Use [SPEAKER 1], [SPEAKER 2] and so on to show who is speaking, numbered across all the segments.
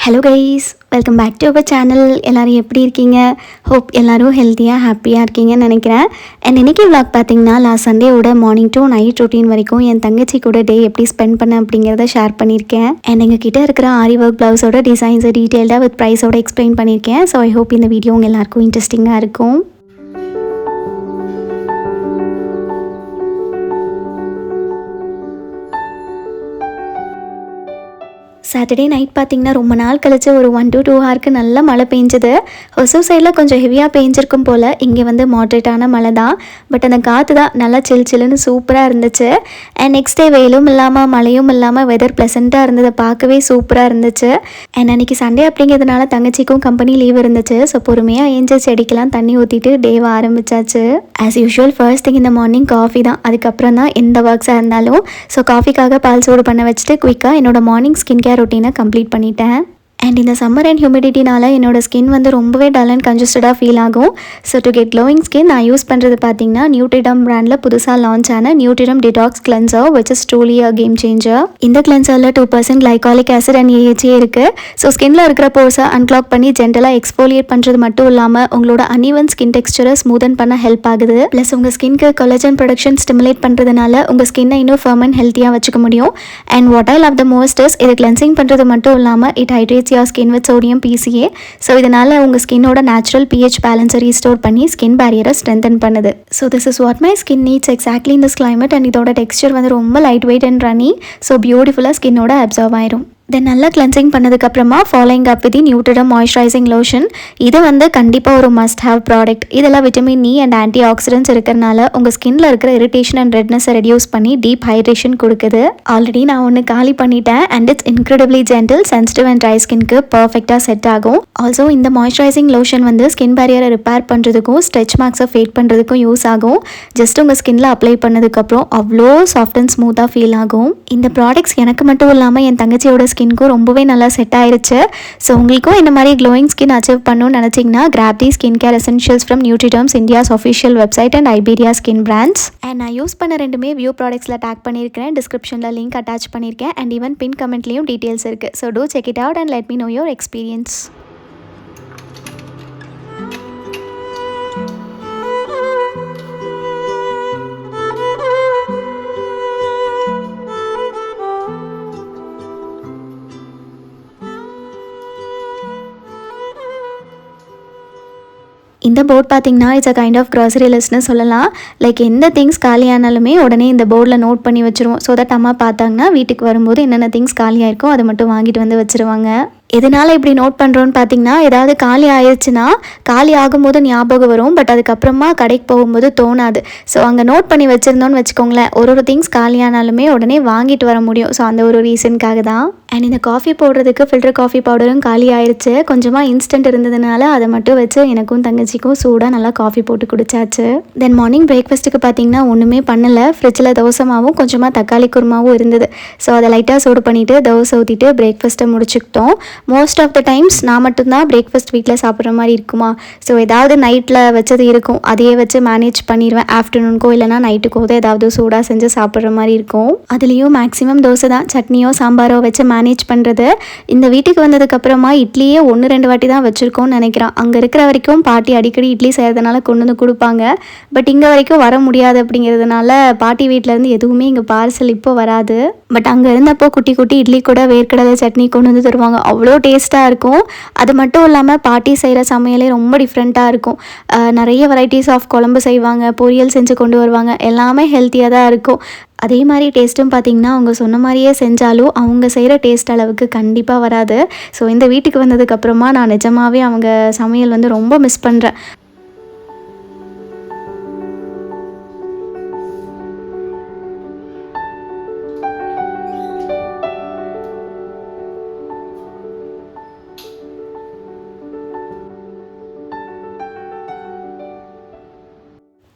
[SPEAKER 1] Hello guys, welcome back to our channel. எல்லோரும் எப்படி இருக்கீங்க? ஹோப் எல்லோரும் ஹெல்த்தியாக ஹாப்பியாக இருக்கீங்கன்னு நினைக்கிறேன். அண்ட் இன்றைக்கி விளாக் பார்த்தீங்கன்னா லாஸ்ட் சண்டேவோட மார்னிங் டு நைட் ரொட்டீன் வரைக்கும் என் தங்கச்சி கூட டே எப்படி ஸ்பெண்ட் பண்ணேன் அப்படிங்கிறத ஷேர் பண்ணியிருக்கேன். அண்ட் எங்கள் கிட்டே இருக்கிற ஆரி ஒர்க் ப்ளவுஸோட டிசைன்ஸை டீட்டெயில்டாக வித் ப்ரைஸோட எக்ஸ்பிளைன் பண்ணியிருக்கேன். ஸோ ஐ ஹோப் இந்த வீடியோ உங்கள் எல்லாருக்கும் இன்ட்ரெஸ்டிங்காக இருக்கும். சாட்டர்டே நைட் பார்த்திங்கன்னா ரொம்ப நாள் கழிச்சு ஒரு 1 to 2 ஹவருக்கு நல்ல மழை பெஞ்சது. ஒசூர் சைடில் கொஞ்சம் ஹெவியாக பெஞ்சிருக்கும் போல், இங்கே வந்து மாட்ரேட்டான மழை தான். பட் அந்த காற்று தான் நல்லா சில்லுன்னு சூப்பராக இருந்துச்சு. அண்ட் நெக்ஸ்ட் டே வெயிலும் இல்லாமல் மழையும் இல்லாமல் வெதர் ப்ளசண்ட்டாக இருந்தது, பார்க்கவே சூப்பராக இருந்துச்சு. அண்ட் அன்றைக்கி சண்டே அப்படிங்கிறதுனால தங்கச்சிக்கும் கம்பெனி லீவ் இருந்துச்சு. ஸோ பொறுமையாக ஏஞ்ச செடிக்கெல்லாம் தண்ணி ஊற்றிட்டு டேவை ஆரம்பித்தாச்சு. ஆஸ் யூஷுவல் ஃபர்ஸ்ட் திங் இந்த மார்னிங் காஃபி தான். அதுக்கப்புறம் தான் எந்த ஒர்க்ஸாக இருந்தாலும். ஸோ காஃபிக்காக பால் சூடு பண்ண வச்சுட்டு குயிக்காக என்னோடய மார்னிங் ஸ்கின் கேர் ரொட்டீனை கம்ப்ளீட் பண்ணிட்டேன். அண்ட் இந்த சம்மர் அண்ட் ஹியூமிடிட்டினால என்னோட ஸ்கின் வந்து ரொம்பவே டல் அண்ட் கன்ஜஸ்டடாக ஃபீல் ஆகும். So to get glowing skin நான் யூஸ் பண்ணுறது பார்த்தீங்கன்னா நியூட்ரிடம் பிராண்டில் புதுசாக லான்ச் ஆன Neutriderm detox cleanser which is truly a game changer. இந்த கிளென்சரில் 2% கிளைகாலிக் ஆசிட் அண்ட் AHA இருக்குது. ஸோ ஸ்கின்ல இருக்கிற போர்ஸை அன்க்ளாக் பண்ணி ஜென்டலாக எக்ஸ்போலியேட் பண்ணுறது மட்டும் இல்லாமல் உங்களோட அன்இவன் ஸ்கின் டெக்ஸ்சரை ஸ்மூதன் பண்ண ஹெல்ப் ஆகுது. ப்ளஸ் உங்கள் ஸ்கின்க்கு கொலஜன் ப்ரொடக்ஷன் ஸ்டிமுலேட் பண்ணுறதுனால உங்கள் ஸ்கின்னை இன்னும் ஃபர்ம் அண்ட் ஹெல்த்தியாக வச்சுக்க முடியும். And what I love the most is இது கிளென்சிங் பண்ணுறது மட்டும் இல்லாமல் it hydrates your skin with sodium PCA. So இதனால் உங்கள் ஸ்கின்னோட நேச்சுரல் pH பேலன்ஸை ரீஸ்டோர் பண்ணி ஸ்கின் பேரியரை ஸ்ட்ரென்தன் பண்ணுது. So this is what my skin needs exactly in this climate. And இதோட டெக்ஸ்சர் வந்து ரொம்ப light weight and runny. So பியூட்டிஃபுல்லாக ஸ்கின்னோட observe ஆயிரும். தென் நல்லா கிளென்சிங் பண்ணதுக்கப்புறமா following up with நியூட்ரிடம் moisturising lotion. இது வந்து கண்டிப்பாக ஒரு மஸ்ட் ஹேவ் ப்ராடக்ட். இதெல்லாம் vitamin E and antioxidants இருக்கிறனால உங்கள் ஸ்கின்ல இருக்கிற இரிட்டேஷன் அண்ட் ரெட்னஸை ரெடியூஸ் பண்ணி டீப் ஹைட்ரேஷன் கொடுக்குது. ஆல்ரெடி நான் ஒன்று காலி பண்ணிட்டேன். And it's incredibly gentle, sensitive and dry ஸ்கின்க்கு பர்ஃபெக்டாக செட் ஆகும். ஆல்சோ இந்த மாய்ஸ்சரைசிங் லோஷன் வந்து ஸ்கின் பேரியரை ரிப்பேர் பண்ணுறதுக்கும் ஸ்ட்ரெச் மார்க்ஸை ஃபேட் பண்ணுறதுக்கும் யூஸ் ஆகும். ஜஸ்ட் உங்கள் ஸ்கின்ல அப்ளை பண்ணதுக்கப்புறம் அவ்வளோ சாஃப்ட் அண்ட் ஸ்மூத்தாக ஃபீல் ஆகும். இந்த ப்ராடக்ட்ஸ் எனக்கு மட்டும் இல்லாமல் என் தங்கச்சியோட ஸ்கின்க்கும் ரொம்பவே நல்லா செட் ஆயிருச்சு. ஸோ உங்களுக்கும் இந்த மாதிரி க்ளோயிங் ஸ்கின் அச்சீவ் பண்ணணும்னு நினச்சிங்கன்னா grab the skin care essentials from Neutriderm's India's official website and Iberia skin brands. And நான் யூஸ் பண்ண ரெண்டுமே வியூ ப்ராடக்ட்ஸில் டேக் பண்ணியிருக்கேன். டிஸ்கிரிப்ஷனில் லிங்க் அட்டாச் பண்ணியிருக்கேன். அண்ட் ஈவன் பின் கமெண்ட்லேயும் டீட்டெயில்ஸ் இருக்குது. So do check it out and let me know your experience. இந்த போர்ட் பார்த்திங்கன்னா it's a kind of grocery லிஸ்ட்னு சொல்லலாம். லைக் எந்த திங்ஸ் காலியானாலுமே உடனே இந்த போர்டில் நோட் பண்ணி வச்சுருவோம். ஸோ தட் அம்மா பார்த்தாங்கன்னா வீட்டுக்கு வரும்போது என்னென்ன திங்ஸ் காலியாக இருக்கோ அதை மட்டும் வாங்கிட்டு வந்து வச்சுருவாங்க. எதனால் இப்படி நோட் பண்ணுறோன்னு பார்த்தீங்கன்னா, ஏதாவது காலி ஆயிடுச்சுன்னா காலி ஆகும்போது ஞாபகம் வரும். பட் அதுக்கப்புறமா கடைக்கு போகும்போது தோணாது. ஸோ அங்கே நோட் பண்ணி வச்சுருந்தோன்னு வச்சுக்கோங்களேன், ஒரு திங்ஸ் காலியானாலுமே உடனே வாங்கிட்டு வர முடியும். ஸோ அந்த ஒரு ரீசனுக்காக தான். அண்ட் இந்த காஃபி போடுறதுக்கு ஃபில்டர் காஃபி பவுடரும் காலி ஆயிடுச்சு. கொஞ்சமாக இன்ஸ்டன்ட் இருந்ததுனால அதை மட்டும் வச்சு எனக்கும் தங்கச்சிக்கும் சூடாக நல்லா காஃபி போட்டு குடிச்சாச்சு. தென் மார்னிங் பிரேக்ஃபாஸ்ட்டுக்கு பார்த்தீங்கன்னா ஒன்றுமே பண்ணலை. ஃப்ரிட்ஜில் தோசை மாவும் கொஞ்சமாக தக்காளி குருமாவும் இருந்தது. ஸோ அதை லைட்டாக சூடு பண்ணிவிட்டு தோசை ஊற்றிட்டு பிரேக்ஃபாஸ்ட்டை முடிச்சுக்கிட்டோம். மோஸ்ட் ஆஃப் த டைம்ஸ் நான் மட்டும்தான் பிரேக்ஃபாஸ்ட் வீட்டில் சாப்பிட்ற மாதிரி இருக்குமா. ஸோ ஏதாவது நைட்டில் வச்சது இருக்கும், அதையே வச்சு மேனேஜ் பண்ணிடுவேன். ஆஃப்டர்நூனுக்கோ இல்லைனா நைட்டுக்கோ தான் ஏதாவது சூடாக செஞ்சு சாப்பிட்ற மாதிரி இருக்கும். அதுலேயும் மேக்ஸிமம் தோசை தான். சட்னியோ சாம்பாரோ வச்சு மேனேஜ் பண்ணுறது. இந்த வீட்டுக்கு வந்ததுக்கப்புறமா இட்லியே 1-2 வாட்டி தான் வச்சுருக்கோன்னு நினைக்கிறேன். அங்கே இருக்கிற வரைக்கும் பாட்டி அடிக்கடி இட்லி செய்கிறதுனால கொண்டு வந்து கொடுப்பாங்க. பட் இங்கே வரைக்கும் வர முடியாது அப்படிங்கிறதுனால பாட்டி வீட்டிலேருந்து எதுவுமே இங்கே பார்சல் இப்போ வராது. பட் அங்கே இருந்தப்போ குட்டி குட்டி இட்லி கூட வேர்க்கடலை சட்னி கொண்டு வந்து தருவாங்க. அவ்வளோ டேஸ்ட்டாக இருக்கும். அது மட்டும் இல்லாமல் பாட்டி செய்கிற சமையலே ரொம்ப டிஃப்ரெண்ட்டாக இருக்கும். நிறைய வெரைட்டிஸ் ஆஃப் குழம்பு செய்வாங்க, பொரியல் செஞ்சு கொண்டு வருவாங்க. எல்லாமே ஹெல்த்தியாக தான் இருக்கும். அதே மாதிரி டேஸ்ட்டும் பார்த்திங்கன்னா அவங்க சொன்ன மாதிரியே செஞ்சாலும் அவங்க செய்கிற டேஸ்ட் அளவுக்கு கண்டிப்பாக வராது. ஸோ இந்த வீட்டுக்கு வந்ததுக்கப்புறமா நான் நிஜமாகவே அவங்க சமையல் வந்து ரொம்ப மிஸ் பண்ணுறேன்.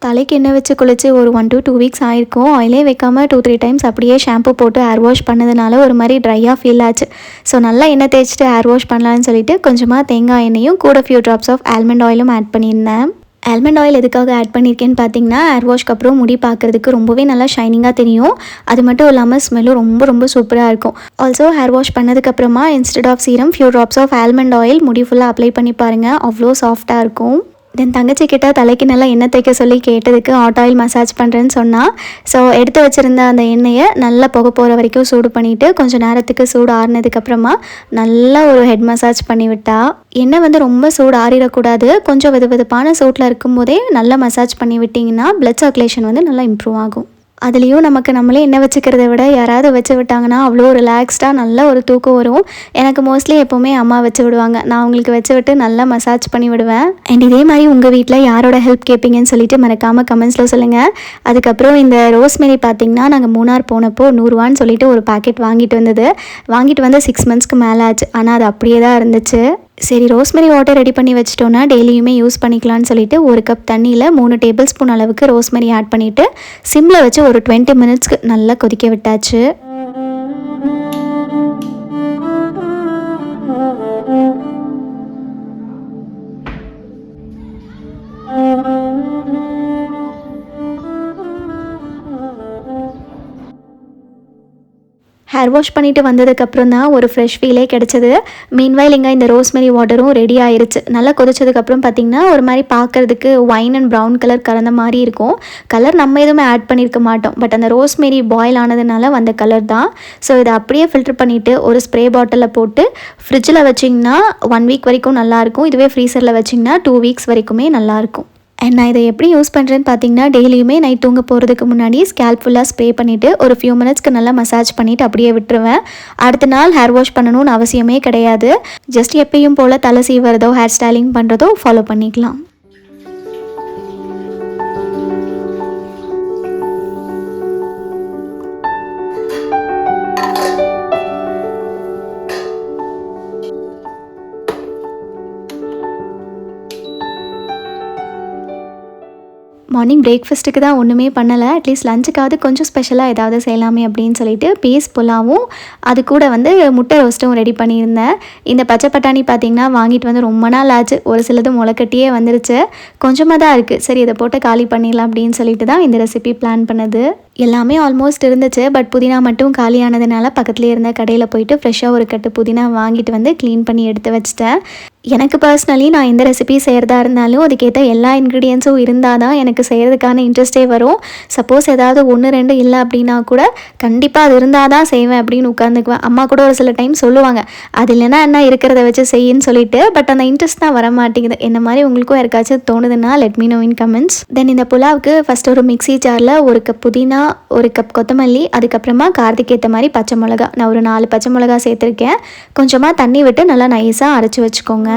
[SPEAKER 1] தலைக்கு எண்ணெய் வச்சு குளிச்சு ஒரு 1 to 2 வீக்ஸ் ஆயிருக்கும். ஆயிலே வைக்காமல் 2-3 டைம்ஸ் அப்படியே ஷாம்பு போட்டு ஹேர் வாஷ் பண்ணதுனால ஒரு மாதிரி ட்ரையாக ஃபீல் ஆச்சு. ஸோ நல்லா எண்ணெய் தேய்ச்சிட்டு ஹேர் வாஷ் பண்ணலான்னு சொல்லிட்டு கொஞ்சமாக தேங்காய் எண்ணெயும் கூட ஃபியூ ட்ராப்ஸ் ஆஃப் ஆல்மண்ட் ஆயிலும் ஆட் பண்ணியிருந்தேன். ஆல்மண்ட் ஆயில் எதுக்காக ஆட் பண்ணியிருக்கேன்னு பார்த்தீங்கன்னா, ஹேர் வாஷ்க்கு அப்புறம் முடி பார்க்குறதுக்கு ரொம்பவே நல்லா ஷைனிங்காக தெரியும். அது மட்டும் இல்லாமல் ஸ்மெல்லும் ரொம்ப ரொம்ப சூப்பராக இருக்கும். ஆல்சோ ஹேர் வாஷ் பண்ணதுக்கப்புறமா instead of serum few drops of almond oil முடி ஃபுல்லாக அப்ளை பண்ணி பாருங்கள். அவ்வளோ சாஃப்டாக இருக்கும். தென் தங்கச்சி கிட்ட தலைக்கு நல்லா எண்ணெய் தேய்க்க சொல்லி கேட்டதுக்கு ஹாட் ஆயில் மசாஜ் பண்ணுறேன்னு சொன்னால், ஸோ எடுத்து வச்சுருந்த அந்த எண்ணெயை நல்லா புகை போகிற வரைக்கும் சூடு பண்ணிவிட்டு கொஞ்சம் நேரத்துக்கு சூடு ஆறுனதுக்கப்புறமா நல்லா ஒரு ஹெட் மசாஜ் பண்ணி விட்டா. எண்ணெய் வந்து ரொம்ப சூடு ஆறிடக்கூடாது. கொஞ்சம் வெதுவெதுப்பான சூட்டில் இருக்கும்போதே நல்லா மசாஜ் பண்ணி விட்டிங்கன்னா பிளட் சர்க்குலேஷன் வந்து நல்லா இம்ப்ரூவ் ஆகும். அதுலேயும் நம்மளே எண்ணெய் வச்சுக்கிறத விட யாராவது வச்சு விட்டாங்கன்னா அவ்வளோ ரிலாக்ஸ்டாக நல்ல ஒரு தூக்கம் வரும். எனக்கு மோஸ்ட்லி எப்போவுமே அம்மா வச்சு விடுவாங்க. நான் அவங்களுக்கு வச்சு விட்டு நல்லா மசாஜ் பண்ணி விடுவேன். அண்ட் இதே மாதிரி உங்கள் வீட்டில் யாரோட ஹெல்ப் கேட்பீங்கன்னு சொல்லிட்டு மறக்காமல் கமெண்ட்ஸில் சொல்லுங்கள். அதுக்கப்புறம் இந்த ரோஸ்மெரி பார்த்திங்கன்னா நாங்கள் மூணார் போனப்போ 100 ரூபான்னு சொல்லிட்டு ஒரு பாக்கெட் வாங்கிட்டு வந்து 6 மந்த்ஸ்க்கு மேலே ஆச்சு. ஆனால் அது அப்படியே தான் இருந்துச்சு. சரி, ரோஸ்மெரி வாட்டர் ரெடி பண்ணி வச்சிட்டோன்னா டெய்லியுமே யூஸ் பண்ணிக்கலான்னு சொல்லிட்டு 1 கப் தண்ணியில் 3 டேபிள் ஸ்பூன் அளவுக்கு ரோஸ்மெரி ஆட் பண்ணிவிட்டு சிம்மில் வச்சு ஒரு 20 மினிட்ஸ்க்கு நல்லா கொதிக்க விட்டாச்சு. ஹேர் வாஷ் பண்ணிவிட்டு வந்ததுக்கப்புறம் தான் ஒரு ஃப்ரெஷ் ஃபீலே கிடச்சிது. மீன்வைல் இங்கே இந்த ரோஸ்மெரி வாட்டரும் ரெடி ஆயிடுச்சு. நல்லா கொதிச்சதுக்கப்புறம் பார்த்திங்கன்னா ஒரு மாதிரி பார்க்குறதுக்கு ஒயின் அண்ட் ப்ரௌன் கலர் கலந்த மாதிரி இருக்கும். கலர் நம்ம எதுவுமே ஆட் பண்ணியிருக்க மாட்டோம். பட் அந்த ரோஸ்மெரி பாயில் ஆனதுனால வந்த கலர் தான். ஸோ இதை அப்படியே ஃபில்டர் பண்ணிவிட்டு ஒரு ஸ்ப்ரே பாட்டிலில் போட்டு ஃப்ரிட்ஜில் வச்சிங்கன்னா 1 வீக் வரைக்கும் நல்லாயிருக்கும். இதுவே ஃப்ரீசரில் வச்சிங்கன்னா 2 வீக்ஸ் வரைக்குமே நல்லாயிருக்கும். அண்ட் நான் இதை எப்படி யூஸ் பண்ணுறேன்னு பார்த்தீங்கன்னா, டெய்லியுமே நைட் தூங்க போகிறதுக்கு முன்னாடி ஸ்கேல்ப் ஃபுல்லாக ஸ்ப்ரே பண்ணிவிட்டு ஒரு ஃபியூ மினிட்ஸ்க்கு நல்லா மசாஜ் பண்ணிவிட்டு அப்படியே விட்டுருவேன். அடுத்த நாள் ஹேர் வாஷ் பண்ணணும்னு அவசியமே கிடையாது. ஜஸ்ட் எப்பயும் போல் தலை சீவுறதோ ஹேர் ஸ்டைலிங் பண்ணுறதோ ஃபாலோ பண்ணிக்கலாம். மார்னிங் பிரேக்ஃபாஸ்ட்டுக்கு தான் ஒன்றுமே பண்ணலை. அட்லீஸ்ட் லஞ்சுக்காவது கொஞ்சம் ஸ்பெஷலாக ஏதாவது செய்யலாமே அப்படின்னு சொல்லிட்டு பீஸ் புலாவும் அது கூட வந்து முட்டை ரோஸ்ட்டும் ரெடி பண்ணியிருந்தேன். இந்த பச்சை பட்டாணி பார்த்திங்கன்னா வாங்கிட்டு வந்து ரொம்ப நாள் ஆச்சு. ஒரு சிலது முளைக்கட்டியே வந்துருச்சு. கொஞ்சமாக தான் இருக்குது. சரி, இதை போட்டு காலி பண்ணிடலாம் அப்படின்னு சொல்லிட்டு தான் இந்த ரெசிபி பிளான் பண்ணது. எல்லாமே ஆல்மோஸ்ட் இருந்துச்சு. பட் புதினா மட்டும் காலியானதுனால பக்கத்துலேயே இருந்த கடையில் போயிட்டு ஃப்ரெஷ்ஷாக ஒரு கட்டு புதினா வாங்கிட்டு வந்து க்ளீன் பண்ணி எடுத்து வச்சிட்டேன். எனக்கு பர்சனலி நான் எந்த ரெசிபி செய்கிறதா இருந்தாலும் அதுக்கேற்ற எல்லா இன்க்ரீடியன்ஸும் இருந்தால் தான் எனக்கு செய்கிறதுக்கான இன்ட்ரெஸ்ட்டே வரும். சப்போஸ் ஏதாவது 1-2 இல்லை அப்படின்னா கூட கண்டிப்பாக அது இருந்தால் தான் செய்வேன் அப்படின்னு உட்காந்துக்குவேன். அம்மா கூட ஒரு சில டைம் சொல்லுவாங்க, அது இல்லைன்னா என்ன இருக்கிறத வச்சு செய்யின்னு சொல்லிட்டு. பட் அந்த இன்ட்ரெஸ்ட் தான் வர மாட்டேங்குது. என்ன மாதிரி உங்களுக்கும் யாருக்காச்சும் தோணுதுன்னா லெட் மீ நோ இன் கமெண்ட்ஸ். தென் இந்த புலாவுக்கு ஃபஸ்ட் ஒரு மிக்ஸி ஜாரில் 1 கப் புதினா, 1 கப் கொத்தமல்லி, அதுக்கப்புறமா காரத்துக்கு ஏற்ற மாதிரி பச்சை மிளகா, நான் ஒரு 4 பச்சை மிளகா சேர்த்துருக்கேன். கொஞ்சமாக தண்ணி விட்டு நல்லா நைஸாக அரைச்சி வச்சுக்கோங்க.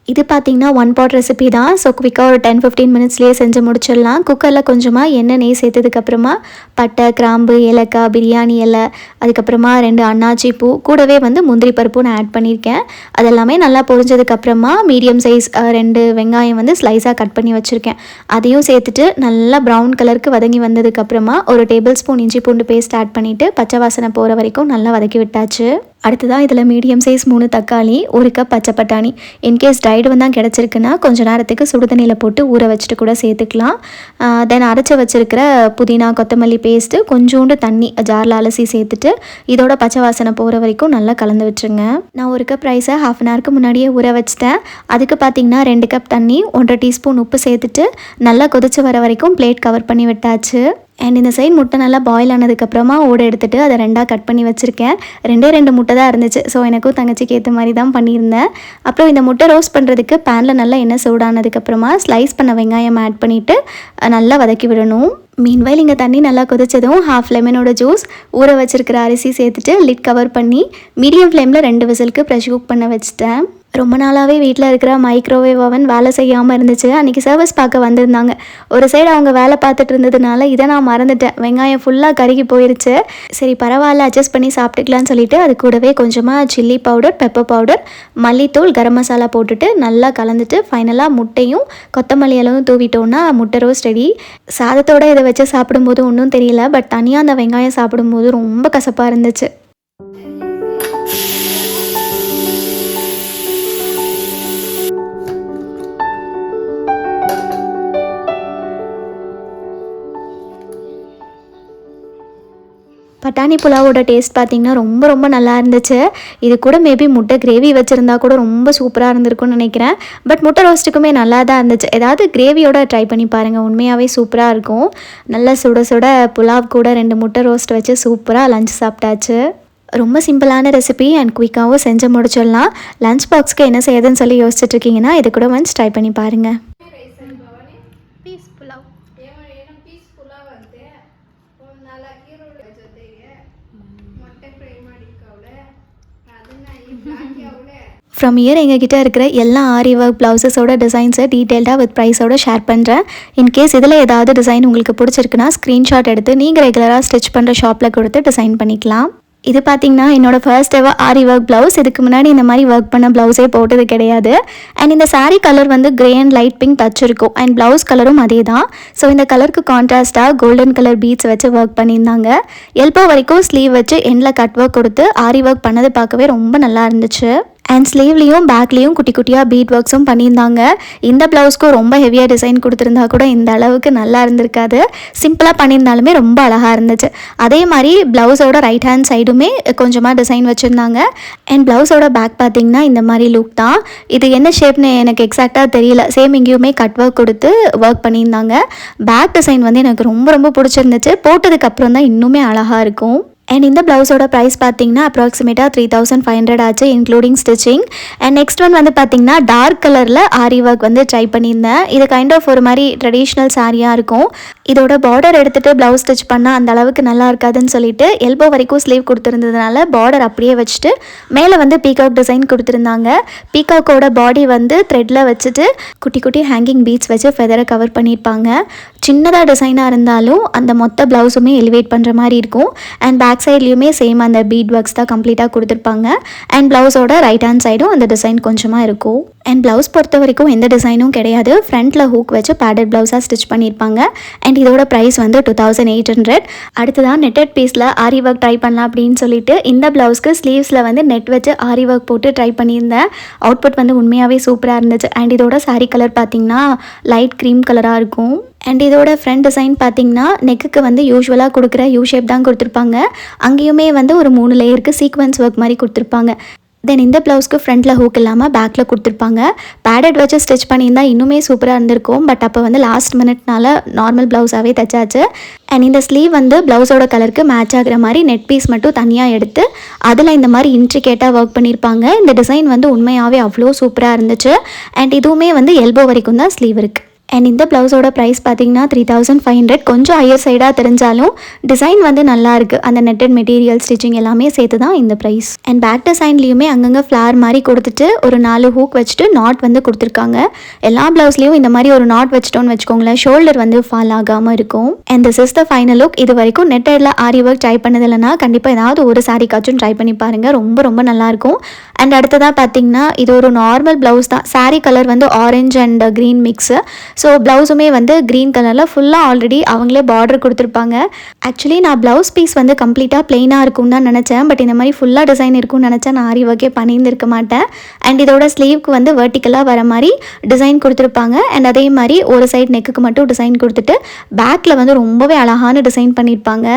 [SPEAKER 1] இது பார்த்திங்கன்னா 1 pot ரெசிபி தான். ஸோ குவிக்காக ஒரு 10-15 மினிட்ஸ்லேயே செஞ்சு முடிச்சிடலாம். குக்கரில் கொஞ்சமாக எண்ணெய் நெய் சேர்த்ததுக்கப்புறமா பட்டை, கிராம்பு, ஏலக்காய், பிரியாணி இலை, அதுக்கப்புறமா 2 அன்னாச்சி பூ, கூடவே வந்து முந்திரி பருப்பு நான் ஆட் பண்ணியிருக்கேன். அதெல்லாமே நல்லா பொரிஞ்சதுக்கப்புறமா மீடியம் சைஸ் 2 வெங்காயம் வந்து ஸ்லைஸாக கட் பண்ணி வச்சுருக்கேன். அதையும் சேர்த்துட்டு நல்லா ப்ரௌன் கலருக்கு வதங்கி வந்ததுக்கப்புறமா ஒரு டேபிள் ஸ்பூன் இஞ்சி பூண்டு பேஸ்ட் ஆட் பண்ணிவிட்டு பச்சை வாசனை போகிற வரைக்கும் நல்லா வதக்கி விட்டாச்சு. அடுத்ததான் இதில் மீடியம் சைஸ் 3 தக்காளி, 1 கப் பச்சை பட்டாணி. இன்கேஸ் ட்ரைடு வந்தால் கிடச்சிருக்குன்னா கொஞ்சம் நேரத்துக்கு சுடுதண்ணியில் போட்டு ஊற வச்சுட்டு கூட சேர்த்துக்கலாம். தென் அரைச்சி வச்சுருக்கிற புதினா, கொத்தமல்லி பேஸ்ட்டு, கொஞ்சோண்டு தண்ணி ஜாரில் அலசி சேர்த்துட்டு இதோட பச்சை வாசனை போகிற வரைக்கும் நல்லா கலந்து விட்டுருங்க. நான் 1 கப் ரைஸை 1/2 அன் ஹவருக்கு முன்னாடியே ஊற வச்சிட்டேன். அதுக்கு பார்த்திங்கன்னா 2 கப் தண்ணி, 1/2 டீஸ்பூன் உப்பு சேர்த்துட்டு நல்லா கொதிச்சு வர வரைக்கும் பிளேட் கவர் பண்ணி விட்டாச்சு. அண்ட் இந்த சைடு முட்டை நல்லா பாயில் ஆனதுக்கப்புறமா ஓட எடுத்துகிட்டு அதை 2ஆக கட் பண்ணி வச்சுருக்கேன். 2 முட்டை தான் இருந்துச்சு. ஸோ எனக்கும் தங்கச்சிக்கு ஏற்ற மாதிரி தான் பண்ணியிருந்தேன். அப்புறம் இந்த முட்டை ரோஸ்ட் பண்ணுறதுக்கு பேனில் நல்லா எண்ணெய் சூடானதுக்கப்புறமா ஸ்லைஸ் பண்ண வெங்காயம் ஆட் பண்ணிவிட்டு நல்லா வதக்கி விடணும். மீன்வைல் இங்கே தண்ணி நல்லா கொதிச்சதும் 1/2 லெமனோட ஜூஸ், ஊற வச்சுருக்கிற அரிசி சேர்த்துட்டு லிட் கவர் பண்ணி மீடியம் ஃப்ளேமில் 2 விசிலுக்கு ப்ரெஷர் குக் பண்ண வச்சுட்டேன். ரொம்ப நாளாகவே வீட்டில் இருக்கிற மைக்ரோவேவ் ஓவன் வேலை செய்யாமல் இருந்துச்சு. அன்றைக்கி சர்வீஸ் பார்க்க வந்திருந்தாங்க. ஒரு சைடு அவங்க வேலை பார்த்துட்டு இருந்ததுனால இதை நான் மறந்துட்டேன். வெங்காயம் ஃபுல்லாக கருகி போயிடுச்சு. சரி பரவாயில்ல, அட்ஜஸ்ட் பண்ணி சாப்பிட்டுக்கலான்னு சொல்லிட்டு அது கூடவே கொஞ்சமாக சில்லி பவுடர், பெப்பர் பவுடர், மல்லித்தூள், கரம் மசாலா போட்டுட்டு நல்லா கலந்துட்டு ஃபைனலாக முட்டையும் கொத்தமல்லி இலையும் தூவிட்டோன்னா முட்டை ரோஸ்ட் ரெடி. சாதத்தோடு இதை வச்சு சாப்பிடும்போது ஒன்றும் தெரியல, பட் தனியாக அந்த வெங்காயம் சாப்பிடும்போது ரொம்ப கசப்பாக இருந்துச்சு. பட்டாணி புலாவோட டேஸ்ட் பார்த்திங்கன்னா ரொம்ப ரொம்ப நல்லா இருந்துச்சு. இது கூட மேபி முட்டை கிரேவி வச்சுருந்தா கூட ரொம்ப சூப்பராக இருந்திருக்கும்னு நினைக்கிறேன். பட் முட்டை ரோஸ்ட்டுக்குமே நல்லா தான் இருந்துச்சு. ஏதாவது கிரேவியோட ட்ரை பண்ணி பாருங்கள், உண்மையாகவே சூப்பராக இருக்கும். நல்லா சுட சுட புலாவ் கூட 2 முட்டை ரோஸ்ட் வச்சு சூப்பராக லஞ்ச் சாப்பிட்டாச்சு. ரொம்ப சிம்பிளான ரெசிபி அண்ட் குயிக்காகவும் செஞ்சு முடிச்சிடலாம். லஞ்ச் பாக்ஸ்க்கு என்ன செய்யுதுன்னு சொல்லி யோசிச்சுட்ருக்கீங்கன்னா இது கூட வந்து ட்ரை பண்ணி பாருங்கள். ஃப்ரம் இயர் எங்ககிட்ட இருக்கிற எல்லா ஆரி ஒர்க் ப்ளவுசஸோட டிசைன்ஸை டீட்டெயில்டாக வித் ப்ரைஸோட ஷேர் பண்ணுறேன். இன்கேஸ் இதில் ஏதாவது டிசைன் உங்களுக்கு பிடிச்சிருக்குன்னா ஸ்க்ரீன்ஷாட் எடுத்து நீங்கள் ரெகுலராக ஸ்டிச் பண்ணுற ஷாப்பில் கொடுத்து டிசைன் பண்ணிக்கலாம். இது பார்த்திங்கன்னா என்னோடய ஃபர்ஸ்ட் எவர் ஆரி ஒர்க் ப்ளவுஸ். இதுக்கு முன்னாடி இந்த மாதிரி ஒர்க் பண்ண ப்ளவுஸே போட்டது கிடையாது. அண்ட் இந்த சாரீ கலர் வந்து grey and light pink touch இருக்கும். அண்ட் ப்ளவுஸ் கலரும் அதே தான். ஸோ இந்த கலருக்கு கான்ட்ராஸ்ட்டாக கோல்டன் கலர் பீட்ஸ் வச்சு ஒர்க் பண்ணியிருந்தாங்க. எல்போ வரைக்கும் ஸ்லீவ் வச்சு எண்டில் கட் ஒர்க் கொடுத்து ஆரி ஒர்க் பண்ணது பார்க்கவே ரொம்ப நல்லா இருந்துச்சு. அண்ட் ஸ்லீவ்லேயும் பேக்லேயும் குட்டி குட்டியாக பீட் ஒர்க்ஸும் பண்ணியிருந்தாங்க. இந்த ப்ளவுஸ்க்கும் ரொம்ப ஹெவியாக டிசைன் கொடுத்துருந்தா கூட இந்த அளவுக்கு நல்லா இருந்திருக்காது. சிம்பிளாக பண்ணியிருந்தாலுமே ரொம்ப அழகாக இருந்துச்சு. அதே மாதிரி ப்ளவுஸோட ரைட் ஹேண்ட் சைடுமே கொஞ்சமாக டிசைன் வச்சுருந்தாங்க. அண்ட் ப்ளவுஸோட பேக் பார்த்திங்கன்னா இந்த மாதிரி லுக் தான். இது என்ன ஷேப்னு எனக்கு எக்ஸாக்டாக தெரியல. சேம் இங்கேயுமே கட் ஒர்க் கொடுத்து ஒர்க் பண்ணியிருந்தாங்க. பேக் டிசைன் வந்து எனக்கு ரொம்ப ரொம்ப பிடிச்சிருந்துச்சு. போட்டதுக்கப்புறம் தான் இன்னுமே அழகாக இருக்கும். அண்ட் இந்த ப்ளவுஸோட ப்ரைஸ் பார்த்தீங்கன்னா அப்ராக்சிமேட்டாக 3500 ஆச்சு including stitching. And next one வந்து பார்த்திங்கன்னா டார்க் கலரில் ஆரி ஒர்க் வந்து ட்ரை பண்ணியிருந்தேன். இது கைண்ட் ஆஃப் ஒரு மாதிரி ட்ரெடிஷ்னல் சாரியாக இருக்கும். இதோட பார்டர் எடுத்துகிட்டு ப்ளவுஸ் ஸ்டிச் பண்ணால் அந்த அளவுக்கு நல்லா இருக்காதுன்னு சொல்லிட்டு எல்போ வரைக்கும் ஸ்லீவ் கொடுத்துருந்ததுனால பார்டர் அப்படியே வச்சுட்டு மேலே வந்து பீகாக் டிசைன் கொடுத்துருந்தாங்க. பீகாக்கோட பாடி வந்து த்ரெட்டில் வச்சுட்டு குட்டி குட்டி ஹேங்கிங் பீட்ஸ் வச்சு ஃபெதரை கவர் பண்ணியிருப்பாங்க. சின்னதாக டிசைனாக இருந்தாலும் அந்த மொத்த ப்ளவுஸுமே எலிவேட் பண்ணுற மாதிரி இருக்கும். அண்ட் பேக் சைட்லேயுமே சேம் அந்த பீட் ஒர்க்ஸ் தான் கம்ப்ளீட்டாக கொடுத்துருப்பாங்க. அண்ட் ப்ளவுஸோட ரைட் ஹேண்ட் சைடும் அந்த டிசைன் கொஞ்சமாக இருக்கும். அண்ட் ப்ளவுஸ் பொறுத்த வரைக்கும் எந்த டிசைனும் கிடையாது. ஃப்ரண்ட்டில் ஹூக் வச்சு பேடட் ப்ளவுஸாக ஸ்டிச் பண்ணியிருப்பாங்க. அண்ட் இதோட ப்ரைஸ் வந்து 2800. அடுத்ததான் நெட்டட் பீஸில் ஆரி ஒர்க் ட்ரை பண்ணலாம் அப்படின்னு சொல்லிட்டு இந்த ப்ளவுஸ்க்கு ஸ்லீவ்ஸில் வந்து நெட் வச்சு ஆரி ஒர்க் போட்டு ட்ரை பண்ணியிருந்தேன். அவுட்புட் வந்து உண்மையாகவே சூப்பராக இருந்துச்சு. அண்ட் இதோட சாரீ கலர் பார்த்திங்கன்னா லைட் க்ரீம் கலராக இருக்கும். அண்ட் இதோட ஃப்ரண்ட் டிசைன் பார்த்திங்கன்னா நெக்குக்கு வந்து யூஸ்வலாக கொடுக்குற யூ ஷேப் தான் கொடுத்துருப்பாங்க. அங்கேயுமே வந்து ஒரு 3 லேயருக்கு சீக்வன்ஸ் ஒர்க் மாதிரி கொடுத்துருப்பாங்க. தென் இந்த ப்ளவுஸ்க்கு ஃப்ரண்ட்டில் ஹூக் இல்லாமல் பேக்கில் கொடுத்துருப்பாங்க. பேடட் வச்சு ஸ்டிச் பண்ணியிருந்தால் இன்னுமே சூப்பராக இருந்திருக்கும். பட் அப்போ வந்து லாஸ்ட் மினிட்னால நார்மல் ப்ளவுஸாகவே தைச்சாச்சு. அண்ட் இந்த ஸ்லீவ் வந்து ப்ளவுஸோட கலருக்கு மேட்ச் ஆகிற மாதிரி நெட் பீஸ் மட்டும் தனியாக எடுத்து அதில் இந்த மாதிரி இன்ட்ரிகேட்டாக ஒர்க் பண்ணியிருப்பாங்க. இந்த டிசைன் வந்து உண்மையாகவே அவ்வளோ சூப்பராக இருந்துச்சு. அண்ட் இதுவுமே வந்து எல்போ வரைக்கும் தான் ஸ்லீவ் இருக்குது. அண்ட் இந்த ப்ளவுஸோட ப்ரைஸ் பார்த்திங்கன்னா 3500. கொஞ்சம் ஹையர் சைடாக தெரிஞ்சாலும் டிசைன் வந்து நல்லாயிருக்கு. அந்த நெட்டட் மெட்டீரியல் ஸ்டிச்சிங் எல்லாமே சேர்த்து தான் இந்த ப்ரைஸ். அண்ட் பேக் டிசைன்லேயுமே அங்கங்கே ஃப்ளார் மாதிரி கொடுத்துட்டு ஒரு 4 ஹூக் வச்சுட்டு நாட் வந்து கொடுத்துருக்காங்க. எல்லா ப்ளவுஸ்லேயும் இந்த மாதிரி ஒரு நாட் வச்சிட்டோன்னு வச்சுக்கோங்களேன், ஷோல்டர் வந்து ஃபால் ஆகாமல் இருக்கும். And this is the final look. இது வரைக்கும் நெட்டடில் ஆரி ஒர்க் ட்ரை பண்ணது இல்லைனா கண்டிப்பாக ஏதாவது ஒரு சாரீக்காச்சும் ட்ரை பண்ணி பாருங்கள். ரொம்ப ரொம்ப நல்லாயிருக்கும். அண்ட் அடுத்ததாக பார்த்திங்கன்னா இது ஒரு நார்மல் ப்ளவுஸ் தான். சாரீ கலர் வந்து orange and green mix. So ப்ளவுஸுமே வந்து க்ரீன் கலரில் ஃபுல்லாக ஆல்ரெடி அவங்களே பார்டர் கொடுத்துருப்பாங்க. ஆக்சுவலி நான் ப்ளவுஸ் பீஸ் வந்து கம்ப்ளீட்டாக ப்ளெயினாக இருக்கும்னு தான் நினச்சேன். பட் இந்த மாதிரி ஃபுல்லாக டிசைன் இருக்கும்னு நினச்சேன். நான் ஆரி ஒர்க்கே பண்ணியிருந்திருக்க மாட்டேன். அண்ட் இதோட ஸ்லீவ்க்கு வந்து வெர்டிக்கலாக வர மாதிரி டிசைன் கொடுத்துருப்பாங்க. அண்ட் அதே மாதிரி ஒரு சைடு நெக்குக்கு மட்டும் டிசைன் கொடுத்துட்டு பேக்கில் வந்து ரொம்பவே அழகான டிசைன் பண்ணியிருப்பாங்க.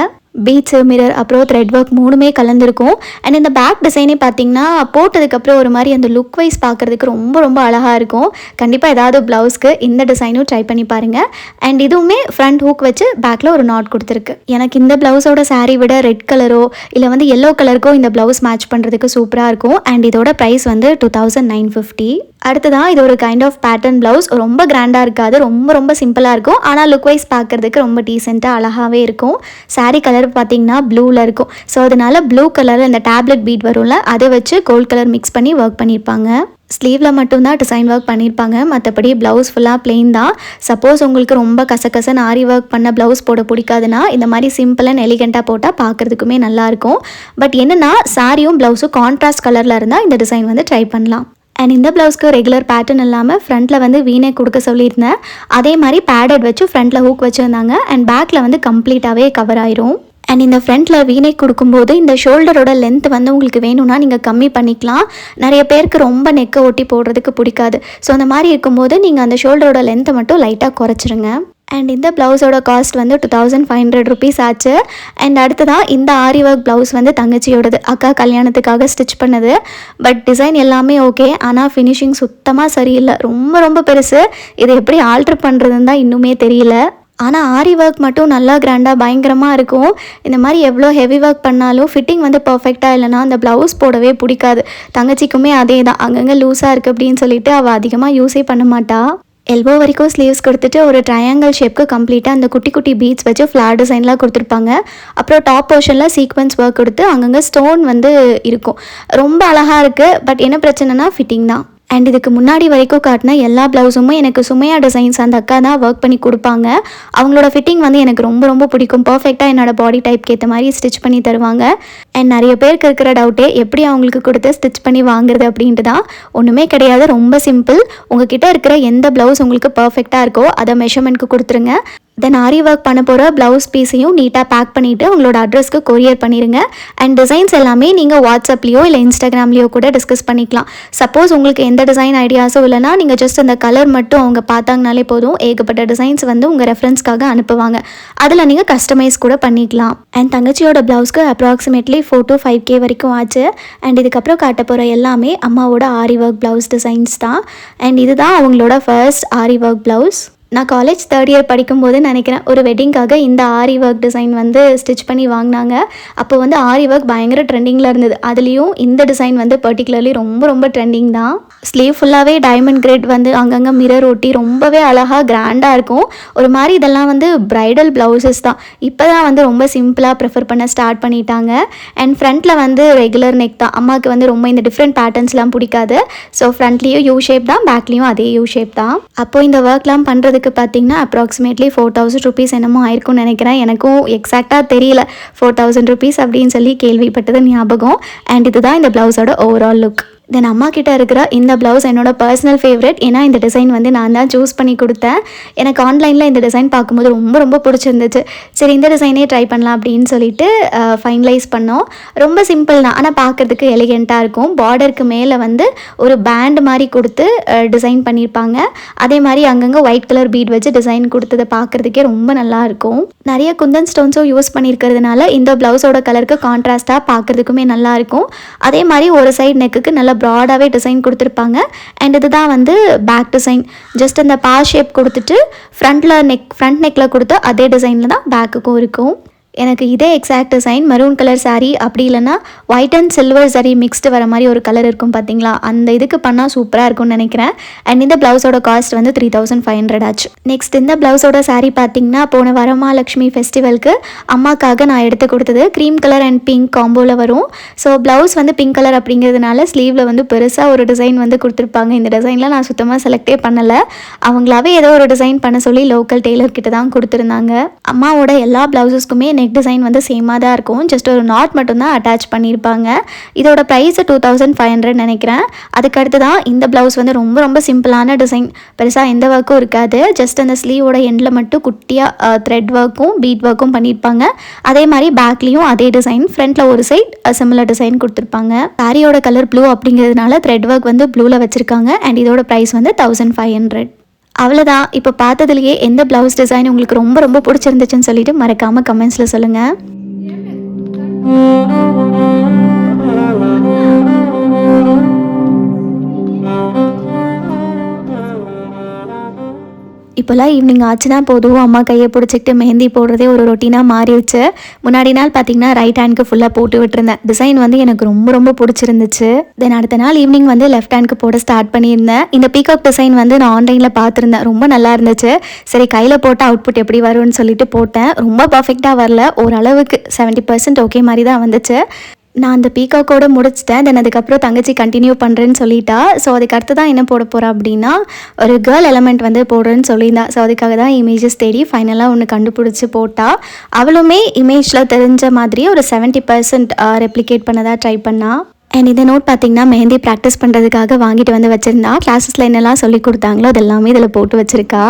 [SPEAKER 1] பீட்ஸு, மிரர், அப்புறம் த்ரெட் ஒர்க் 3மே கலந்துருக்கும். அண்ட் இந்த பேக் டிசைனே பார்த்திங்கன்னா போட்டதுக்கப்புறம் ஒரு மாதிரி அந்த லுக் வைஸ் பார்க்குறதுக்கு ரொம்ப ரொம்ப அழகாக இருக்கும். கண்டிப்பாக ஏதாவது ப்ளவுஸ்க்கு இந்த டிசைனும் ட்ரை பண்ணி பாருங்கள். அண்ட் இதுவுமே ஃப்ரண்ட் ஹூக் வச்சு பேக்கில் ஒரு நாட் கொடுத்துருக்கு. எனக்கு இந்த ப்ளவுஸோட சாரீ விட ரெட் கலரோ இல்லை வந்து எல்லோ கலருக்கோ இந்த ப்ளவுஸ் மேட்ச் பண்ணுறதுக்கு சூப்பராக இருக்கும். அண்ட் இதோட ப்ரைஸ் வந்து 2950. அடுத்ததான் இது ஒரு கைண்ட் ஆஃப் பேட்டர்ன் ப்ளவுஸ். ரொம்ப கிராண்டாக இருக்காது, ரொம்ப ரொம்ப சிம்பிளாக இருக்கும். ஆனால் லுக் வைஸ் பார்க்குறதுக்கு ரொம்ப டீசெண்டாக அழகாகவே இருக்கும். சாரீ கலர் பார்த்திங்கன்னா ப்ளூவில் இருக்கும். ஸோ அதனால ப்ளூ கலரில் இந்த டேப்லெட் பீட் வரும்ல, அதை வச்சு கோல்ட் கலர் மிக்ஸ் பண்ணி ஒர்க் பண்ணியிருப்பாங்க. ஸ்லீவில் மட்டும்தான் டிசைன் ஒர்க் பண்ணியிருப்பாங்க, மற்றபடி ப்ளவுஸ் ஃபுல்லாக பிளெயின் தான். சப்போஸ் உங்களுக்கு ரொம்ப கசகசன்னு ஆரி ஒர்க் பண்ண ப்ளவுஸ் போட பிடிக்காதுன்னா இந்த மாதிரி சிம்பிள் அண்ட் எலிகெண்ட்டாக போட்டால் பார்க்குறதுக்குமே நல்லாயிருக்கும். பட் என்னென்னா சாரியும் ப்ளவுஸும் கான்ட்ராஸ்ட் கலரில் இருந்தால் இந்த டிசைன் வந்து ட்ரை பண்ணலாம். அண்ட் இந்த ப்ளவுஸ்க்கு ரெகுலர் பேட்டர்ன் இல்லாமல் ஃப்ரண்ட்டில் வந்து வீனே கொடுக்க சொல்லியிருந்தேன். அதே மாதிரி பேடட் வச்சு ஃப்ரண்ட்டில் ஹூக் வச்சுருந்தாங்க அண்ட் பேக்கில் வந்து கம்ப்ளீட்டாகவே கவர் ஆயிரும். அண்ட் இந்த ஃப்ரண்ட்டில் வீனை கொடுக்கும்போது இந்த ஷோல்டரோட லென்த் வந்து உங்களுக்கு வேணும்னா நீங்கள் கம்மி பண்ணிக்கலாம். நிறைய பேருக்கு ரொம்ப நெக்கை ஒட்டி போடுறதுக்கு பிடிக்காது. ஸோ அந்த மாதிரி இருக்கும்போது நீங்கள் அந்த ஷோல்டரோட லென்த்தை மட்டும் லைட்டாக குறைச்சிருங்க. அண்ட் இந்த ப்ளவுஸோட காஸ்ட் வந்து 2500 ருபீஸ் ஆச்சு. அண்ட் அடுத்ததான் இந்த ஆரி ஒர்க் ப்ளவுஸ் வந்து தங்கச்சியோடது, அக்கா கல்யாணத்துக்காக ஸ்டிச் பண்ணது. பட் டிசைன் எல்லாமே ஓகே, ஆனால் ஃபினிஷிங் சுத்தமாக சரியில்லை, ரொம்ப ரொம்ப பெருசு. இதை எப்படி ஆல்ட்ரு பண்ணுறதுன்னு தான் இன்னுமே தெரியல. ஆனால் ஆரி ஒர்க் மட்டும் நல்லா கிராண்டாக பயங்கரமாக இருக்கும். இந்த மாதிரி எவ்வளோ ஹெவி ஒர்க் பண்ணாலும் ஃபிட்டிங் வந்து பர்ஃபெக்டாக இல்லைனா அந்த ப்ளவுஸ் போடவே பிடிக்காது. தங்கச்சிக்குமே அதே தான், அங்கங்கே லூஸாக இருக்குது அப்படின்னு சொல்லிட்டு அவள் அதிகமாக யூஸே பண்ண மாட்டாள். எல்போ வரைக்கும் ஸ்லீவ்ஸ் கொடுத்துட்டு ஒரு ட்ரையாங்கிள் ஷேப்க்கு கம்ப்ளீட்டாக அந்த குட்டி குட்டி பீட்ஸ் வச்சு ஃப்ளார் டிசைன்லாம் கொடுத்துருப்பாங்க. அப்புறம் டாப் போர்ஷனில் சீக்வன்ஸ் ஒர்க் கொடுத்து அங்கங்கே ஸ்டோன் வந்து இருக்கும். ரொம்ப அழகாக இருக்குது. பட் என்ன பிரச்சனைனா ஃபிட்டிங் தான். அண்ட் இதுக்கு முன்னாடி வரைக்கும் காட்டின எல்லா ப்ளவுஸுமே எனக்கு சுமையா டிசைன்ஸ் அந்த அக்கா தான் ஒர்க் பண்ணி கொடுப்பாங்க. அவங்களோட ஃபிட்டிங் வந்து எனக்கு ரொம்ப ரொம்ப பிடிக்கும். பர்ஃபெக்டாக என்னோட பாடி டைப்க்கு ஏற்ற மாதிரி ஸ்டிச் பண்ணி தருவாங்க. அண்ட் நிறைய பேருக்கு இருக்கிற டவுட்டே எப்படி அவங்களுக்கு கொடுத்து ஸ்டிச் பண்ணி வாங்குறது அப்படின்ட்டு தான். ஒன்றுமே கிடையாது, ரொம்ப சிம்பிள். உங்ககிட்ட இருக்கிற எந்த ப்ளவுஸ் உங்களுக்கு பர்ஃபெக்டாக இருக்கோ அதை மெஷர்மெண்ட்க்கு கொடுத்துருங்க. தென் ஆரி ஒர்க் பண்ண போகிற ப்ளவுஸ் பீஸையும் நீட்டாக பேக் பண்ணிவிட்டு உங்களோட அட்ரஸ்க்கு கொரியர் பண்ணிடுங்க. அண்ட் டிசைன்ஸ் எல்லாமே நீங்கள் வாட்ஸ்அப்லேயோ இல்லை இன்ஸ்டாகிராம்லேயோ கூட டிஸ்கஸ் பண்ணிக்கலாம். சப்போஸ் உங்களுக்கு எந்த டிசைன் ஐடியாஸோ இல்லைனா நீங்கள் ஜஸ்ட் அந்த கலர் மட்டும் அவங்க பார்த்தாங்கனாலே போதும், ஏகப்பட்ட டிசைன்ஸ் வந்து உங்கள் ரெஃபரன்ஸ்க்காக அனுப்புவாங்க. அதில் நீங்கள் கஸ்டமைஸ் கூட பண்ணிக்கலாம். அண்ட் தங்கச்சியோட ப்ளவுஸ்க்கு அப்ராக்சிமேட்லி 4 to 5K வரைக்கும் ஆச்சு. அண்ட் இதுக்கப்புறம் காட்ட போகிற எல்லாமே அம்மாவோட ஆரி ஒர்க் ப்ளவுஸ் டிசைன்ஸ் தான். அண்ட் இதுதான் அவங்களோட ஃபர்ஸ்ட் ஆரி ஒர்க் ப்ளவுஸ். நான் காலேஜ் 3rd year படிக்கும்போது நினைக்கிறேன் ஒரு வெட்டிங்காக இந்த ஆரி ஒர்க் டிசைன் வந்து ஸ்டிச் பண்ணி வாங்கினாங்க. அப்போ வந்து ஆரி ஒர்க் பயங்கர ட்ரெண்டிங்கில் இருந்தது. அதுலேயும் இந்த டிசைன் வந்து பர்டிகுலர்லி ரொம்ப ரொம்ப ட்ரெண்டிங் தான். ஸ்லீவ் ஃபுல்லாகவே டைமண்ட் கிரேட் வந்து அங்கங்கே மிரர் ஒட்டி ரொம்பவே அழகாக கிராண்டாக இருக்கும். ஒரு மாதிரி இதெல்லாம் வந்து ப்ரைடல் ப்ளவுசஸ் தான். இப்போ தான் வந்து ரொம்ப சிம்பிளாக ப்ரிஃபர் பண்ண ஸ்டார்ட் பண்ணிட்டாங்க. அண்ட் ஃப்ரண்ட்டில் வந்து ரெகுலர் நெக் தான். அம்மாவுக்கு வந்து ரொம்ப இந்த டிஃப்ரெண்ட் பேட்டர்ன்ஸ்லாம் பிடிக்காது. ஸோ ஃப்ரண்ட்லேயும் யூ ஷேப் தான், பேக்லேயும் அதே யூ ஷேப் தான். அப்போது இந்த ஒர்க்லாம் பண்ணுறது பார்த்தீங்கன்னா அப்ராக்சிமேட்லி 4000 ருபீஸ் என்னமோ ஆயிருக்கும்னு நினைக்கிறேன். எனக்கும் எக்ஸாக்டாக தெரியல. 4000 ருபீஸ் அப்படின்னு சொல்லி கேள்விப்பட்டது ஞாபகம். அண்ட் இதுதான் இந்த ப்ளவுஸோட ஓவரால் லுக். தென் அம்மா கிட்ட இருக்கிற இந்த ப்ளவுஸ் என்னோட பர்சனல் ஃபேவரட். ஏன்னா இந்த டிசைன் வந்து நான் தான் சூஸ் பண்ணி கொடுத்தேன். எனக்கு ஆன்லைனில் இந்த டிசைன் பார்க்கும்போது ரொம்ப ரொம்ப பிடிச்சிருந்துச்சு. சரி இந்த டிசைனே ட்ரை பண்ணலாம் அப்படின்னு சொல்லிட்டு ஃபைனலைஸ் பண்ணோம். ரொம்ப சிம்பிள் தான், ஆனால் பார்க்குறதுக்கு எலிகெண்ட்டாக இருக்கும். பார்டருக்கு மேலே வந்து ஒரு பேண்ட் மாதிரி கொடுத்து டிசைன் பண்ணியிருப்பாங்க. அதே மாதிரி அங்கங்கே ஒயிட் கலர் பீட் வச்சு டிசைன் கொடுத்ததை பார்க்குறதுக்கே ரொம்ப நல்லாயிருக்கும். நிறைய குந்தன் ஸ்டோன்ஸும் யூஸ் பண்ணியிருக்கிறதுனால இந்த ப்ளவுஸோட கலருக்கு கான்ட்ராஸ்ட்டாக பார்க்குறதுக்குமே நல்லாயிருக்கும். அதே மாதிரி ஒரு சைடு நெக்குக்கு நல்லா ப்ராடாகவே டிசைன் கொடுத்துருப்பாங்க. அண்ட் இதுதான் வந்து பேக் டிசைன். ஜஸ்ட் அந்த பா ஷேப் கொடுத்துட்டு ஃப்ரண்ட் நெக்கில் கொடுத்து அதே டிசைனில் தான் பேக்குக்கும் இருக்கும். எனக்கு இதே exact design maroon colour sari அப்படி இல்லைனா white and silver sari mixed வர மாதிரி ஒரு கலர் இருக்கும் பார்த்தீங்களா, அந்த இதுக்கு பண்ணால் சூப்பராக இருக்கும்னு நினைக்கிறேன். அண்ட் இந்த ப்ளவுஸோட காஸ்ட் வந்து 3500 ஆச்சு. நெக்ஸ்ட் இந்த ப்ளவுஸோட சாரீ பார்த்தீங்கன்னா போன வரமகாலட்சுமி ஃபெஸ்டிவலுக்கு அம்மாக்காக நான் எடுத்து கொடுத்தது. க்ரீம் கலர் அண்ட் பிங்க் காம்போவில் வரும். ஸோ ப்ளவுஸ் வந்து பிங்க் கலர் அப்படிங்கிறதுனால ஸ்லீவில் வந்து பெருசாக ஒரு டிசைன் வந்து கொடுத்துருப்பாங்க. இந்த டிசைனில் நான் சுத்தமாக செலக்டே பண்ணலை. அவங்களாவே ஏதோ ஒரு டிசைன் பண்ண சொல்லி லோக்கல் டெய்லர் கிட்ட தான் கொடுத்துருந்தாங்க. அம்மாவோட எல்லா ப்ளவுஸஸ்க்குமே நெக் டிசைன் வந்து சேமாக தான் இருக்கும். ஜஸ்ட் ஒரு நாட் மட்டும்தான் அட்டாச் பண்ணியிருப்பாங்க. இதோட ப்ரைஸ் 2500 நினைக்கிறேன். அதுக்கடுத்து தான் இந்த ப்ளவுஸ் வந்து ரொம்ப ரொம்ப சிம்பிளான டிசைன். பெருசாக எந்த ஒர்க்கும் இருக்காது. ஜஸ்ட் அந்த ஸ்லீவோட எண்டில் மட்டும் குட்டியாக த்ரெட் ஒர்க்கும் பீட் ஒர்க்கும் பண்ணியிருப்பாங்க. அதே மாதிரி பேக்லேயும் அதே டிசைன். ஃப்ரண்ட்டில் ஒரு சைட் சிமிலர் டிசைன் கொடுத்துருப்பாங்க. சாரியோட கலர் ப்ளூ அப்படிங்கிறதுனால த்ரெட் ஒர்க் வந்து ப்ளூவில் வச்சுருக்காங்க. அண்ட் இதோட ப்ரைஸ் வந்து 1500. அவ்வளோதான். இப்போ பார்த்ததுலேயே எந்த ப்ளவுஸ் டிசைன் உங்களுக்கு ரொம்ப ரொம்ப பிடிச்சிருந்துச்சுன்னு சொல்லிட்டு மறக்காமல் கமெண்ட்ஸில் சொல்லுங்கள். இப்போல்லாம் ஈவினிங் ஆச்சுன்னா போதும் அம்மா கையை பிடிச்சிக்கிட்டு மெஹந்தி போடுறதே ஒரு ரொட்டீனாக மாறிடுச்சு. முன்னாடி நாள் பார்த்தீங்கன்னா ரைட் ஹேண்டுக்கு ஃபுல்லாக போட்டு விட்டுருந்தேன். டிசைன் வந்து எனக்கு ரொம்ப ரொம்ப பிடிச்சிருந்துச்சு. தென் அடுத்த நாள் ஈவினிங் வந்து லெஃப்ட் ஹேண்டுக்கு போட ஸ்டார்ட் பண்ணியிருந்தேன். இந்த பீகாக் டிசைன் வந்து நான் ஆன்லைனில் பார்த்துருந்தேன். ரொம்ப நல்லா இருந்துச்சு. சரி கையில் போட்ட அவுட்புட் எப்படி வரும்னு சொல்லிட்டு போட்டேன். ரொம்ப பர்ஃபெக்டாக வரல, ஓரளவுக்கு 70% ஓகே மாதிரி தான் வந்துச்சு. நான் அந்த பீகாக்கோட முடிச்சிட்டேன். தென் அதுக்கப்புறம் தங்கச்சி கண்டினியூ பண்ணுறேன்னு சொல்லிட்டா. ஸோ அதுக்கு அடுத்து தான் என்ன போட போகிறா அப்படின்னா ஒரு கேர்ள் எலமெண்ட் வந்து போடுறேன்னு சொல்லியிருந்தா. ஸோ அதுக்காக தான் இமேஜஸ் தேடி ஃபைனலாக ஒன்று கண்டுபிடிச்சி போட்டா. அவளுமே இமேஜில் தெரிஞ்ச மாதிரி ஒரு 70% ரெப்ளிகேட் பண்ணதாக ட்ரை பண்ணா. அண்ட் இந்த நோட் பார்த்திங்கன்னா மெஹந்தி ப்ராக்டிஸ் பண்ணுறதுக்காக வாங்கிட்டு வந்து வச்சுருந்தா. கிளாஸஸில் என்னெல்லாம் சொல்லி கொடுத்தாங்களோ அது எல்லாமே இதில் போட்டு வச்சுருக்கா.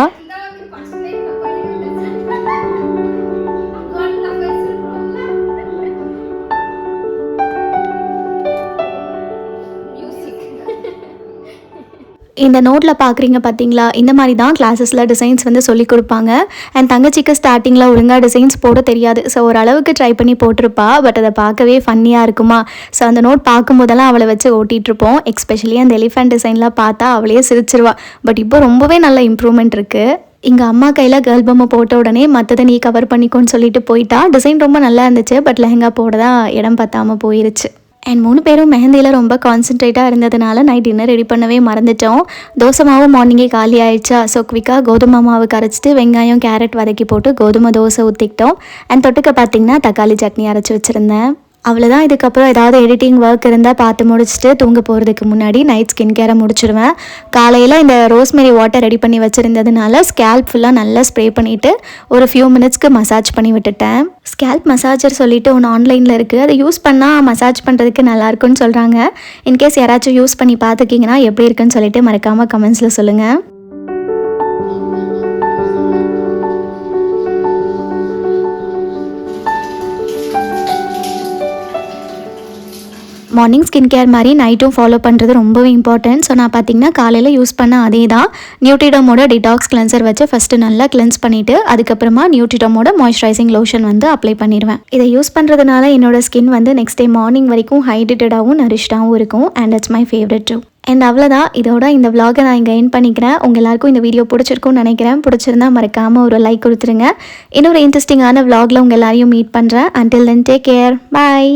[SPEAKER 1] இந்த நோட்டில் பார்க்குறீங்க பார்த்தீங்களா, இந்த மாதிரி தான் கிளாஸஸில் டிசைன்ஸ் வந்து சொல்லிக் கொடுப்பாங்க. அண்ட் தங்கச்சிக்கு ஸ்டார்டிங்கில் ஒழுங்காக டிசைன்ஸ் போட தெரியாது. ஸோ ஓரளவுக்கு ட்ரை பண்ணி போட்டிருப்பா. பட் அதை பார்க்கவே ஃபன்னியாக இருக்குமா. ஸோ அந்த நோட் பார்க்கும்போதெல்லாம் அவளை வச்சு ஓட்டிகிட்ருப்போம். எஸ்பெஷலி அந்த எலிஃபென்ட் டிசைன்லாம் பார்த்தா அவளையே சிரிச்சிருவா. பட் இப்போ ரொம்பவே நல்ல இம்ப்ரூவ்மெண்ட் இருக்குது. இங்கே அம்மா கையில் கேர்ள் பொம்மை போட்ட உடனே மற்றதை நீ கவர் பண்ணிக்கோன்னு சொல்லிட்டு போயிட்டா. டிசைன் ரொம்ப நல்லா இருந்துச்சு. பட் லெஹங்கா போட தான் இடம் பத்தாமல் போயிருச்சு. அண்ட் 3 பேரும் மெஹந்தியில் ரொம்ப கான்சென்ட்ரேட்டாக இருந்ததுனால நைட் டின்னர் ரெடி பண்ணவே மறந்துட்டோம். தோசை மாவு மார்னிங்கே காலி ஆயிடுச்சா. ஸோ குவிக்காக கோதுமை மாவு கரைச்சிட்டு வெங்காயம் கேரட் வதக்கி போட்டு கோதுமை தோசை ஊற்றிக்கிட்டோம். அண்ட் தொட்டுக்க பார்த்திங்கன்னா தக்காளி சட்னி அரைச்சி வச்சுருந்தேன். அவ்வளோதான். இதுக்கப்புறம் ஏதாவது எடிட்டிங் ஒர்க் இருந்தால் பார்த்து முடிச்சுட்டு தூங்க போகிறதுக்கு முன்னாடி நைட் ஸ்கின் கேரை முடிச்சிடுவேன். காலையில் இந்த ரோஸ்மெரி வாட்டர் ரெடி பண்ணி வச்சுருந்ததுனால ஸ்கேல்ப் ஃபுல்லாக நல்லா ஸ்ப்ரே பண்ணிவிட்டு ஒரு ஃபியூ மினிட்ஸ்க்கு மசாஜ் பண்ணி விட்டுட்டேன். ஸ்கேல்ப் மசாஜர் சொல்லிட்டு ஒன்று ஆன்லைனில் இருக்குது. அதை யூஸ் பண்ணால் மசாஜ் பண்ணுறதுக்கு நல்லாயிருக்குன்னு சொல்கிறாங்க. இன்கேஸ் யாராச்சும் யூஸ் பண்ணி பார்த்துக்கிங்கன்னா எப்படி இருக்குன்னு சொல்லிட்டு மறக்காமல் கமெண்ட்ஸில் சொல்லுங்கள். மார்னிங் ஸ்கின் கேர் மாதிரி நைட்டும் ஃபாலோ பண்ணுறது ரொம்பவே இம்பார்ட்டன்ட். ஸோ நான் பார்த்திங்கன்னா காலையில் யூஸ் பண்ண அதே தான் நியூட்ரிடமோட டிடாக்ஸ் கிளென்சர் வச்சு ஃபஸ்ட்டு நல்லா கிளென்ஸ் பண்ணிவிட்டு அதுக்கப்புறமா நியூட்ரிடமோட மாய்ஸ்சரைசிங் லோஷன் வந்து அப்ளை பண்ணிடுவேன். இதை யூஸ் பண்ணுறதுனால என்னோடய ஸ்கின் வந்து நெக்ஸ்ட் டே மார்னிங் வரைக்கும் ஹைட்ரேட்டடாகவும் நரிஷ்டாகவும் இருக்கும். And it's my favourite too. And அவ்வளோதான். இதோட இந்த விலாகை நான் இங்கே எண்ட் பண்ணிக்கிறேன். உங்கள் எல்லாருக்கும் இந்த வீடியோ பிடிச்சிருக்கும்னு நினைக்கிறேன். பிடிச்சிருந்தா மறக்காமல் ஒரு லைக் கொடுத்துருங்க. இன்னொரு இன்ட்ரெஸ்டிங்கான விலாகில் உங்கள் எல்லாரையும் மீட் பண்ணுறேன். Until then take care. பாய்.